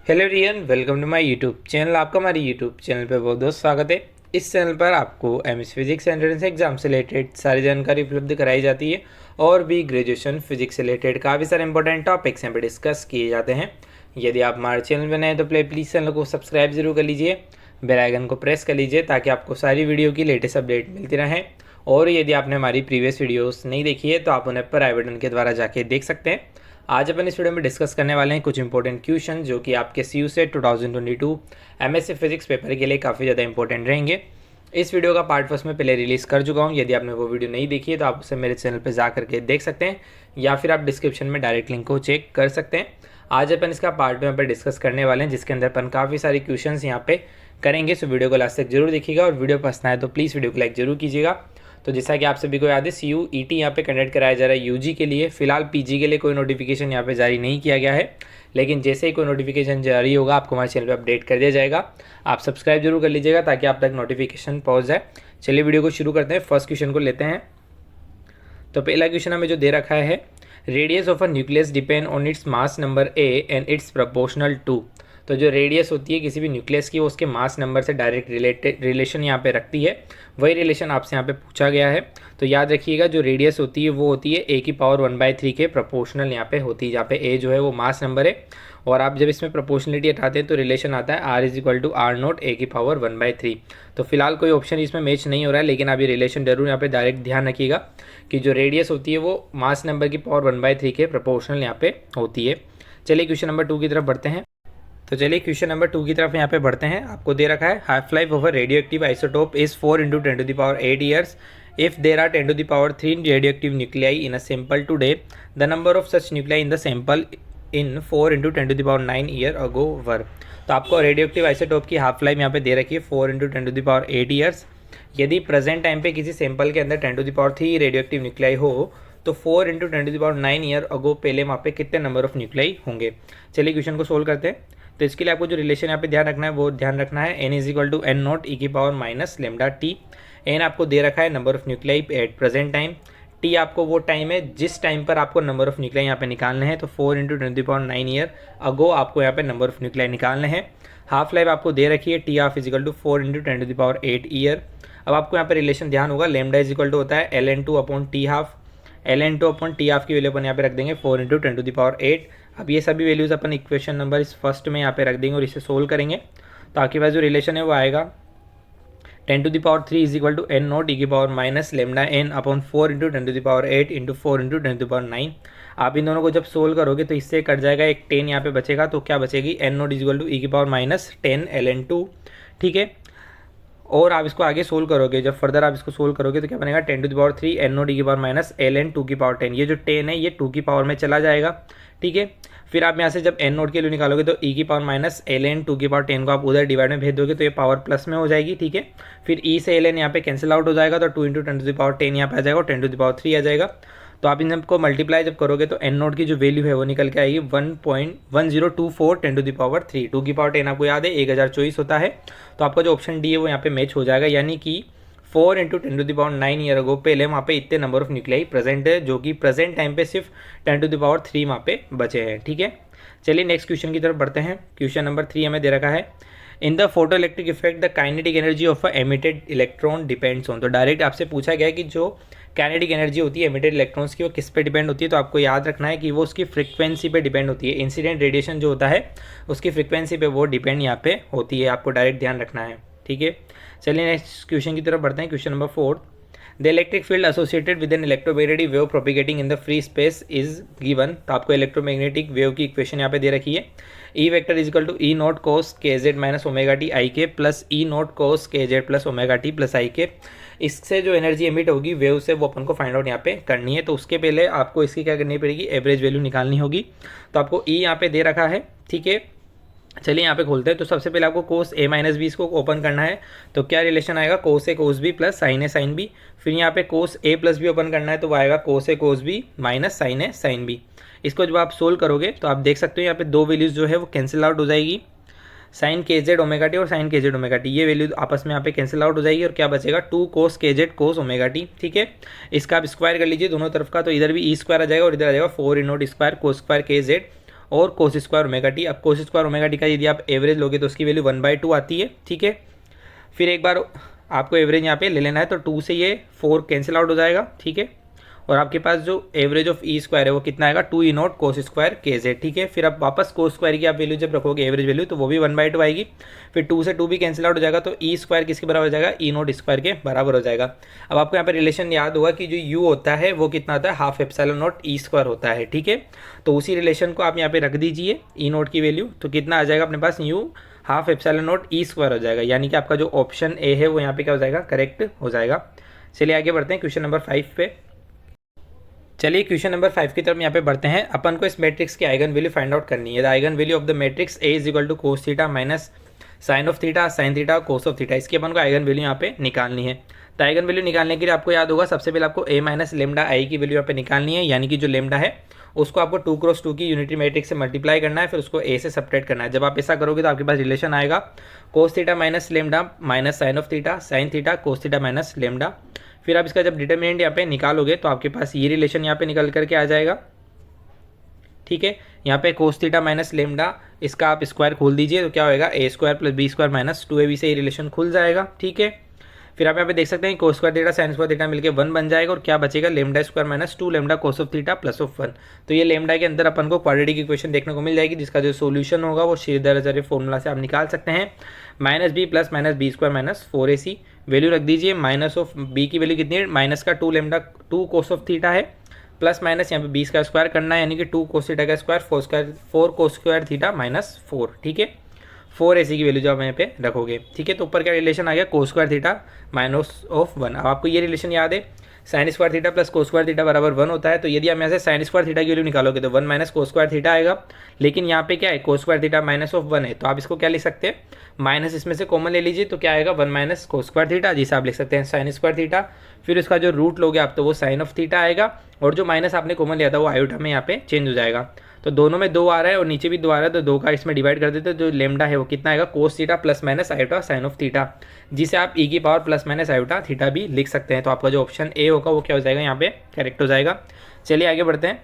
Hello Riyan, welcome to my YouTube channel. आपका हमारे YouTube channel पे बहुत बहुत स्वागत है। इस चैनल पर आपको एमएस फिजिक्स एंट्रेंस एग्जाम से रिलेटेड सारी जानकारी उपलब्ध कराई जाती है और भी ग्रेजुएशन फिजिक्स से रिलेटेड काफ़ी सारे इंपॉर्टेंट टॉपिक्स यहाँ पे डिस्कस किए जाते हैं। यदि आप हमारे चैनल पर नए तो प्लीज़ चैनल को सब्सक्राइब जरूर कर लीजिए, बेल आइकन को प्रेस कर लीजिए ताकि आपको सारी वीडियो की लेटेस्ट अपडेट मिलती रहे। और यदि आपने हमारी प्रीवियस वीडियोस नहीं देखी है तो आप उन्हें पर आई बटन के द्वारा जाके देख सकते हैं। आज अपन इस वीडियो में डिस्कस करने वाले हैं कुछ इंपॉर्टेंट क्वेश्चन जो कि आपके CU से 2022 MSc फिजिक्स पेपर के लिए काफ़ी ज़्यादा इंपॉर्टेंट रहेंगे। इस वीडियो का पार्ट फर्स्ट में पहले रिलीज़ कर चुका हूं। यदि आपने वो वीडियो नहीं देखी है तो आप उसे मेरे चैनल पर जा करके देख सकते हैं या फिर आप डिस्क्रिप्शन में डायरेक्ट लिंक को चेक कर सकते हैं। आज अपन इसका पार्ट में डिस्कस करने वाले हैं जिसके अंदर अपन काफ़ी सारी क्वेश्चन यहाँ पे करेंगे। सो वीडियो को लास्ट तक जरूर देखिएगा और वीडियो पसंद आए तो प्लीज़ वीडियो को लाइक जरूर कीजिएगा। तो जैसा कि आप सभी को याद है CUET यहाँ पे कंडक्ट कराया जा रहा है UG के लिए। फिलहाल PG के लिए कोई नोटिफिकेशन यहाँ पे जारी नहीं किया गया है, लेकिन जैसे ही कोई नोटिफिकेशन जारी होगा आपको हमारे चैनल पे अपडेट कर दिया जाएगा। आप सब्सक्राइब जरूर कर लीजिएगा ताकि आप तक नोटिफिकेशन पहुँच जाए। चलिए वीडियो को शुरू करते हैं। फर्स्ट क्वेश्चन को लेते हैं। तो पहला क्वेश्चन हमें जो दे रखा है, radius of a nucleus depend on its mass number A and its proportional to. तो जो रेडियस होती है किसी भी न्यूक्लियस की वो उसके मास नंबर से डायरेक्ट रिलेशन यहाँ पे रखती है। वही रिलेशन आपसे यहाँ पे पूछा गया है। तो याद रखिएगा जो रेडियस होती है वो होती है A⁻⁴ के प्रोपोर्शनल यहाँ पे होती है, जहाँ पे A जो है वो मास नंबर है। और आप जब इसमें प्रोपोर्शनलिटी हटाते हैं तो रिलेशन आता है R=R0 A⁻⁴। तो फिलहाल कोई ऑप्शन इसमें मैच नहीं हो रहा है, लेकिन आप ये रिलेशन जरूर यहाँ पे डायरेक्ट ध्यान रखिएगा कि जो रेडियस होती है वो मास नंबर की पावर 1/3 के प्रोपोर्शनल यहाँ पे होती है। चलिए क्वेश्चन नंबर 2 की तरफ बढ़ते हैं। तो चलिए क्वेश्चन नंबर 2 की तरफ यहाँ पे बढ़ते हैं। आपको दे रखा है half life of a radio active isotope is 4 × 10⁸ years. If there are 10⁻³ radioactive nuclei in a sample today, the number of such nuclei in the sample in 4 × 10⁹ year ago were. तो आपको रेडियोएक्टिव आइसोटोप की half life यहाँ पे दे रखी है 4 × 10⁸ years. यदि present time पे किसी सैंपल के अंदर 10⁻³ रेडियोएक्टिव न्यूक्लियाई हो तो 4 × 10⁹ ईयर अगो पहले वहाँ पे कितने नंबर ऑफ न्यूक्लियाई होंगे। चलिए क्वेश्चन को सोल्व करते हैं। तो इसके लिए आपको जो रिलेशन यहाँ पे ध्यान रखना है वो ध्यान रखना है n=n0 e⁻⁻λt। n आपको दे रखा है number of nuclei at present time, t आपको वो टाइम है जिस टाइम पर आपको नंबर ऑफ न्यूक्लियाई यहाँ पे निकालने हैं। तो 4 × 10⁹ ईयर अगो आपको यहाँ पे नंबर ऑफ न्यूक्लियाई निकालने हैं। हाफ लाइफ आपको दे रखी है T⁻⁴ 4 × 10⁸ ईयर। अब आपको यहाँ पे रिलेशन ध्यान होगा, λ होता है ln2/T½ ln2/T½ की वैल्यू अपन यहाँ पे रख देंगे 4 × 10⁸। अब ये सभी वैल्यूज़ अपन इक्वेशन नंबर इस फर्स्ट में यहाँ पे रख देंगे और इसे सोल्व करेंगे। तो आपके पास जो रिलेशन है वो आएगा 10⁻³ n0 e⁻⁻λn/4 × 10⁸ × 4 × 10⁹। आप इन दोनों को जब सोल्व करोगे तो इससे कट जाएगा, एक 10 यहाँ पे बचेगा। तो क्या बचेगी, n0 e⁻⁻10 ln2। ठीक है, और आप इसको आगे सोल्व करोगे, जब फर्दर आप इसको सोल्व करोगे तो क्या बनेगा 10⁻³ n0 e⁻⁻ln2 ये जो 10 है ये 2 की पावर में चला जाएगा। ठीक है, फिर आप यहाँ से जब n0 के लिए निकालोगे तो e⁻⁻ln2 को आप उधर डिवाइड में भेज दोगे तो ये पावर प्लस में हो जाएगी। ठीक है, फिर e से ln यहाँ पे कैंसिल आउट हो जाएगा तो 2 × 10⁻10 यहाँ पे आ जाएगा और 10⁻³ आ जाएगा। तो आप इन सबको मल्टीप्लाई जब करोगे तो n0 की जो वैल्यू है वो निकल के आएगी 1.1024 10⁻3। 2 की पावर 10 आपको याद है 1024 होता है। तो आपका जो ऑप्शन डी है वो यहाँ पे मैच हो जाएगा, यानी कि 4 × 10⁹ ईयर अगो पहले वहाँ पे इतने नंबर ऑफ न्यूक्लियाई प्रेजेंट है, जो कि प्रेजेंट टाइम पे सिर्फ 10⁻³ वहाँ पे बचे हैं। ठीक है, चलिए नेक्स्ट क्वेश्चन की तरफ बढ़ते हैं। क्वेश्चन नंबर 3 हमें दे रखा है, in the photo electric effect the kinetic energy of a emitted electron depends on. तो डायरेक्ट आपसे पूछा गया कि जो काइनेटिक एनर्जी होती है एमिटेड इलेक्ट्रॉन्स की वो किस पे डिपेंड होती है। तो आपको याद रखना है कि वो उसकी फ्रीक्वेंसी पे डिपेंड होती है। इंसिडेंट रेडिएशन जो होता है उसकी फ्रीक्वेंसी पे वो डिपेंड यहाँ पे होती है, आपको डायरेक्ट ध्यान रखना है। ठीक है, चलिए नेक्स्ट क्वेश्चन की तरफ बढ़ते हैं। Question number 4, the electric field associated with an electromagnetic wave propagating in the free space is given. तो आपको इलेक्ट्रोमैग्नेटिक वेव की इक्वेशन यहाँ पे दे रखी है, E⁻= E0 cos kz - ωt ik plus E0 cos kz plus ωt plus ik। इससे जो energy emit होगी वेव से वो अपन को फाइंड आउट यहाँ पे करनी है। तो उसके पहले आपको इसकी क्या करनी पड़ेगी, एवरेज वैल्यू निकालनी होगी। तो आपको E यहाँ पे दे रखा है। ठीक है, चलिए यहाँ पे खोलते हैं। तो सबसे पहले आपको cos a - b इसको ओपन करना है। तो क्या रिलेशन आएगा, cos a cos b plus sin a sin b। फिर यहाँ पे cos a plus b open करना है तो वो आएगा cos a cos b minus sin a sin b। इसको जब आप सोल्व करोगे तो आप देख सकते हो यहाँ पे दो वैल्यूज़ जो है वो कैंसिल आउट हो जाएगी, sin kz ωt और sin kz ωt। ये वैल्यू आपस में यहाँ पे कैंसिल आउट हो जाएगी और क्या बचेगा 2 cos kz cos ωt। ठीक है, इसका आप स्क्वायर कर लीजिए दोनों तरफ का, तो इधर भी e² आ जाएगा और इधर आ जाएगा 4 E0² cos² kz और कोस स्क्वायर ओमेगा टी। अब कोस स्क्वायर ओमेगा टी का यदि आप एवरेज लोगे तो उसकी वैल्यू 1/2 आती है, ठीक है। फिर एक बार आपको एवरेज यहाँ पे ले लेना है, तो 2 से ये 4 कैंसिल आउट हो जाएगा, ठीक है। और आपके पास जो एवरेज ऑफ ई स्क्वायर है वो कितना आएगा, 2E0 कोस स्क्वायर के जेड, ठीक है। फिर आप वापस कोस स्क्वायर की आप वैल्यू जब रखोगे एवरेज वैल्यू, तो वो भी 1/2 आएगी। फिर 2 से 2 भी कैंसिल आउट हो जाएगा, तो ई स्क्वायर किसके बराबर हो जाएगा, E0 स्क्वायर के बराबर हो जाएगा। अब आपको यहाँ पे रिलेशन याद होगा कि जो यू होता है वो कितना होता है, half epsilon naught E square होता है, ठीक है। तो उसी रिलेशन को आप यहाँ पे रख दीजिए E0 की वैल्यू, तो कितना आ जाएगा अपने पास, U half epsilon naught E square हो जाएगा। यानी कि आपका जो ऑप्शन ए है वो यहाँ पे क्या हो जाएगा, करेक्ट हो जाएगा। चलिए आगे बढ़ते हैं क्वेश्चन नंबर 5 पे। चलिए क्वेश्चन नंबर 5 की तरफ यहाँ पे बढ़ते हैं। अपन को इस मैट्रिक्स की आइगन वैल्यू फाइंड आउट करनी है। The eigen value of the matrix A is equal to cos theta minus sine of theta, sine theta, cos of theta. इसकी अपन को आइगन वैल्यू यहाँ पे निकालनी है। तो आइगन वैल्यू निकालने के लिए आपको याद होगा सबसे पहले आपको ए माइनस लेमडा आई की वैल्यू यहाँ पे निकालनी है। यानी कि जो लेमडा है उसको आपको 2x2 की यूनिटरी मैट्रिक्स से मल्टीप्लाई करना है, फिर उसको ए से सब्ट्रैक्ट करना है। जब आप ऐसा करोगे तो आपके पास रिलेशन आएगा cos theta minus lambda minus sine of theta, sine theta, cos theta minus lambda. फिर आप इसका जब डिटर्मिनेंट यहाँ पे निकालोगे तो आपके पास ये रिलेशन यहाँ पे निकल करके आ जाएगा, ठीक है। यहाँ पे कोस थीटा माइनस लेमडा, इसका आप स्क्वायर खोल दीजिए तो क्या होएगा, A square plus B square minus 2ab से ये रिलेशन खुल जाएगा, ठीक है। फिर आप यहाँ पे देख सकते हैं cos square theta sine square theta मिलकर 1 बन जाएगा, और क्या बचेगा, lambda square minus 2 lambda cos of theta plus of 1। तो ये लेमडा के अंदर अपन को क्वाड्रेटिक इक्वेशन देखने को मिल जाएगी, जिसका जो सोल्यूशन होगा वो श्रीधराचार्य फॉर्मूला से आप निकाल सकते हैं। Minus B plus minus B square minus 4ac, value रख दीजिए। माइनस ऑफ बी की वैल्यू कितनी है, माइनस का 2 लेमडा 2 कोस ऑफ थीटा है, प्लस माइनस यहाँ पे बी का स्क्वायर करना है, यानी कि 2 कोस थीटा का square 4 cos square theta minus 4, ठीक है। 4ac की वैल्यू जो आप यहाँ पे रखोगे, ठीक है। तो ऊपर क्या रिलेशन आ गया, cos square theta minus of 1। अब आपको ये रिलेशन याद है, sine square theta plus cos square theta बराबर 1 होता है। तो यदि आप यहाँ से साइन स्क्वायर थीटा की वैल्यू निकालोगे तो 1 माइनस कोस स्क्वायर थीटा आएगा। लेकिन यहाँ पे क्या है, cos square theta minus of 1 है, तो आप इसको क्या लिख सकते हैं, माइनस इसमें से कॉमन ले लीजिए, तो क्या आएगा 1 माइनस कोस स्क्वायर थीटा, जिसे आप लिख सकते हैं साइन स्क्वायर थीटा। फिर उसका जो रूट लोगे आप तो वो साइन ऑफ थीटा आएगा, और जो माइनस आपने कॉमन लिया था वो आयोटा में यहाँ पे चेंज हो जाएगा। तो दोनों में 2 आ रहा है और नीचे भी 2 आ रहा है, तो 2 का इसमें डिवाइड कर देते, तो जो लेमडा है वो कितना आएगा, cos theta plus minus iota sine of theta, जिसे आप ई की power plus minus iota theta भी लिख सकते हैं। तो आपका जो ऑप्शन ए होगा वो क्या हो जाएगा, यहाँ पे करेक्ट हो जाएगा। चलिए आगे बढ़ते हैं।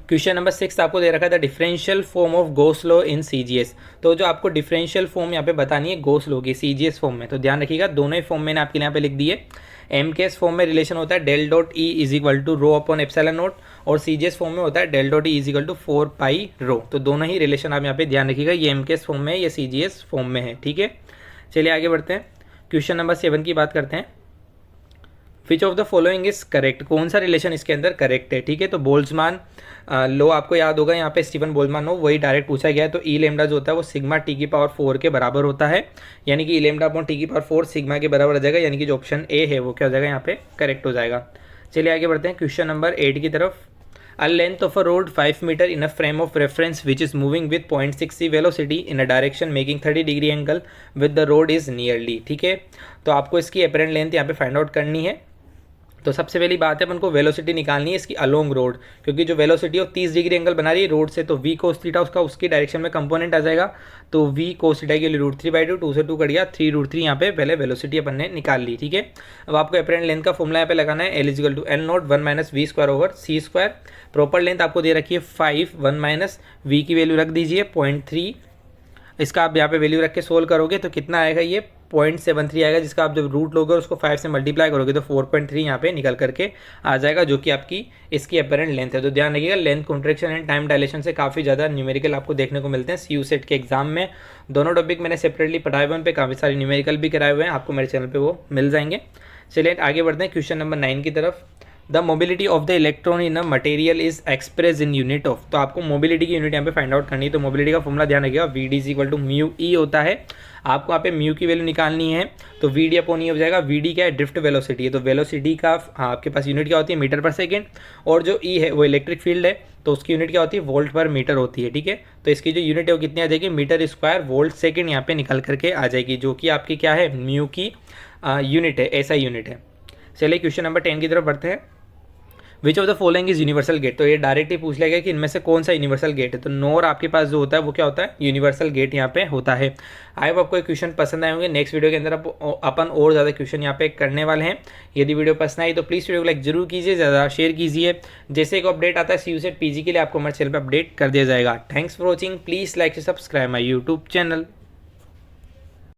क्वेश्चन नंबर 6 आपको दे रखा था differential form of goes law in CGS। तो जो आपको डिफरेंशियल फॉर्म यहाँ पे बतानी है गोस लॉ की CGS फॉर्म में, तो ध्यान रखिएगा दोनों ही फॉर्म मैंने आपके यहाँ पे लिख दिए। MKS फॉर्म में रिलेशन होता है del dot E is equal to rho upon epsilon naught, और CGS फॉर्म में होता है del dot E is equal to 4 pi rho. तो दोनों ही रिलेशन आप यहाँ पे ध्यान रखिएगा, ये MKS फॉर्म में है, ये CGS फॉर्म में है, ठीक है। चलिए आगे बढ़ते हैं, क्वेश्चन नंबर 7 की बात करते हैं। Which of the following is correct, कौन सा रिलेशन इसके अंदर करेक्ट है, ठीक है। तो बोल्ट्जमान लो आपको याद होगा, यहाँ पे स्टीफन बोल्ट्जमान लो वही डायरेक्ट पूछा गया है। तो ई लेमडा जो होता है वो सिग्मा टी की पावर 4 के बराबर होता है, यानी कि ई लेमडा अपॉन टी की पावर 4 सिग्मा के बराबर हो जाएगा, यानी कि जो ऑप्शन ए है वो क्या हो जाएगा, यहाँ पे करेक्ट हो जाएगा। चलिए आगे बढ़ते हैं क्वेश्चन नंबर 8 की तरफ। A length of a road 5 meter in a frame of reference which is moving with 0.6 velocity in a direction making 30 degree angle with the road is nearly, ठीक है। तो आपको इसकी apparent length यहाँ पे find out करनी है। तो सबसे पहली बात है अपन को वेलोसिटी निकालनी है इसकी अलोंग रोड, क्योंकि जो वेलोसिटी है 30 डिग्री एंगल बना रही है रोड से, तो वी कोस थीटा उसका उसकी डायरेक्शन में कंपोनेंट आ जाएगा। तो वी कोस थीटा के लिए √3/2, 2 से 2 कट गया 3√3, यहाँ पे पहले वेलोसिटी अपन ने निकाल ली, ठीक है। अब आपको अपरेंट लेंथ का फॉर्मूला यहाँ पे लगाना है, L = L0 1 - v square over c square. Proper length आपको दे रखी है 5, 1 - v की वैल्यू रख दीजिए 0.3, इसका आप यहाँ पे वैल्यू रख के सोल्व करोगे तो कितना आएगा, ये 0.73 आएगा, जिसका आप जब रूट लोगे उसको 5 से मल्टीप्लाई करोगे तो 4.3 यहाँ पे निकल करके आ जाएगा, जो कि आपकी इसकी अपरेंट लेंथ है। तो ध्यान रखिएगा length contraction and time dilation से काफ़ी ज़्यादा न्यूमेरिकल आपको देखने को मिलते हैं CU सेट के एग्जाम में। दोनों टॉपिक मैंने सेपरेटली पढ़ाए हुए हैं, उन पर काफ़ी सारे न्यूमेरिकल भी कराए हुए हैं, आपको मेरे चैनल पर वो मिल जाएंगे। चलिए आगे बढ़ते हैं क्वेश्चन नंबर 9 की तरफ। The mobility of the electron in a material is express in unit of. तो आपको मोबिलिटी की यूनिट यहाँ पे फाइंड आउट करनी है। तो मोबिलिटी का फॉर्मूला ध्यान रखिएगा, VD = μe होता है। आपको यहाँ पे म्यू की वैल्यू निकालनी है, तो VD/E हो जाएगा। VD क्या है, ड्रिफ्ट वेलोसिटी है, तो वेलोसिटी का आपके पास यूनिट क्या होती है, मीटर पर सेकेंड, और जो E है वो इलेक्ट्रिक फील्ड है, तो उसकी यूनिट क्या होती है, वोल्ट पर मीटर होती है, ठीक है। तो इसकी जो यूनिट है वो कितनी आ जाएगी, मीटर स्क्वायर वोल्ट सेकेंड यहाँ पे निकल करके आ जाएगी, जो कि आपकी क्या है, म्यू की यूनिट है, ऐसा यूनिट है। चलिए क्वेश्चन नंबर 10 की तरफ बढ़ते हैं। Which of the following is universal gate, तो ये डायरेक्ट ही पूछ लेगा कि इनमें से कौन सा यूनिवर्सल गेट है। तो नोर आपके पास जो होता है वो क्या होता है, यूनिवर्सल गेट यहाँ पे होता है। आई होप आपको ये क्वेश्चन पसंद आए होंगे। नेक्स्ट वीडियो के अंदर अपन और ज़्यादा क्वेश्चन यहाँ पे करने वाले हैं। यदि वीडियो पसंद आई तो प्लीज़ वीडियो को लाइक जरूर कीजिए, ज़्यादा शेयर कीजिए। जैसे एक अपडेट आता है CU सेट PG के लिए आपको हमारे चैनल पर अपडेट कर दिया जाएगा। Thanks for watching, please like से सब्सक्राइब माई यूट्यूब चैनल।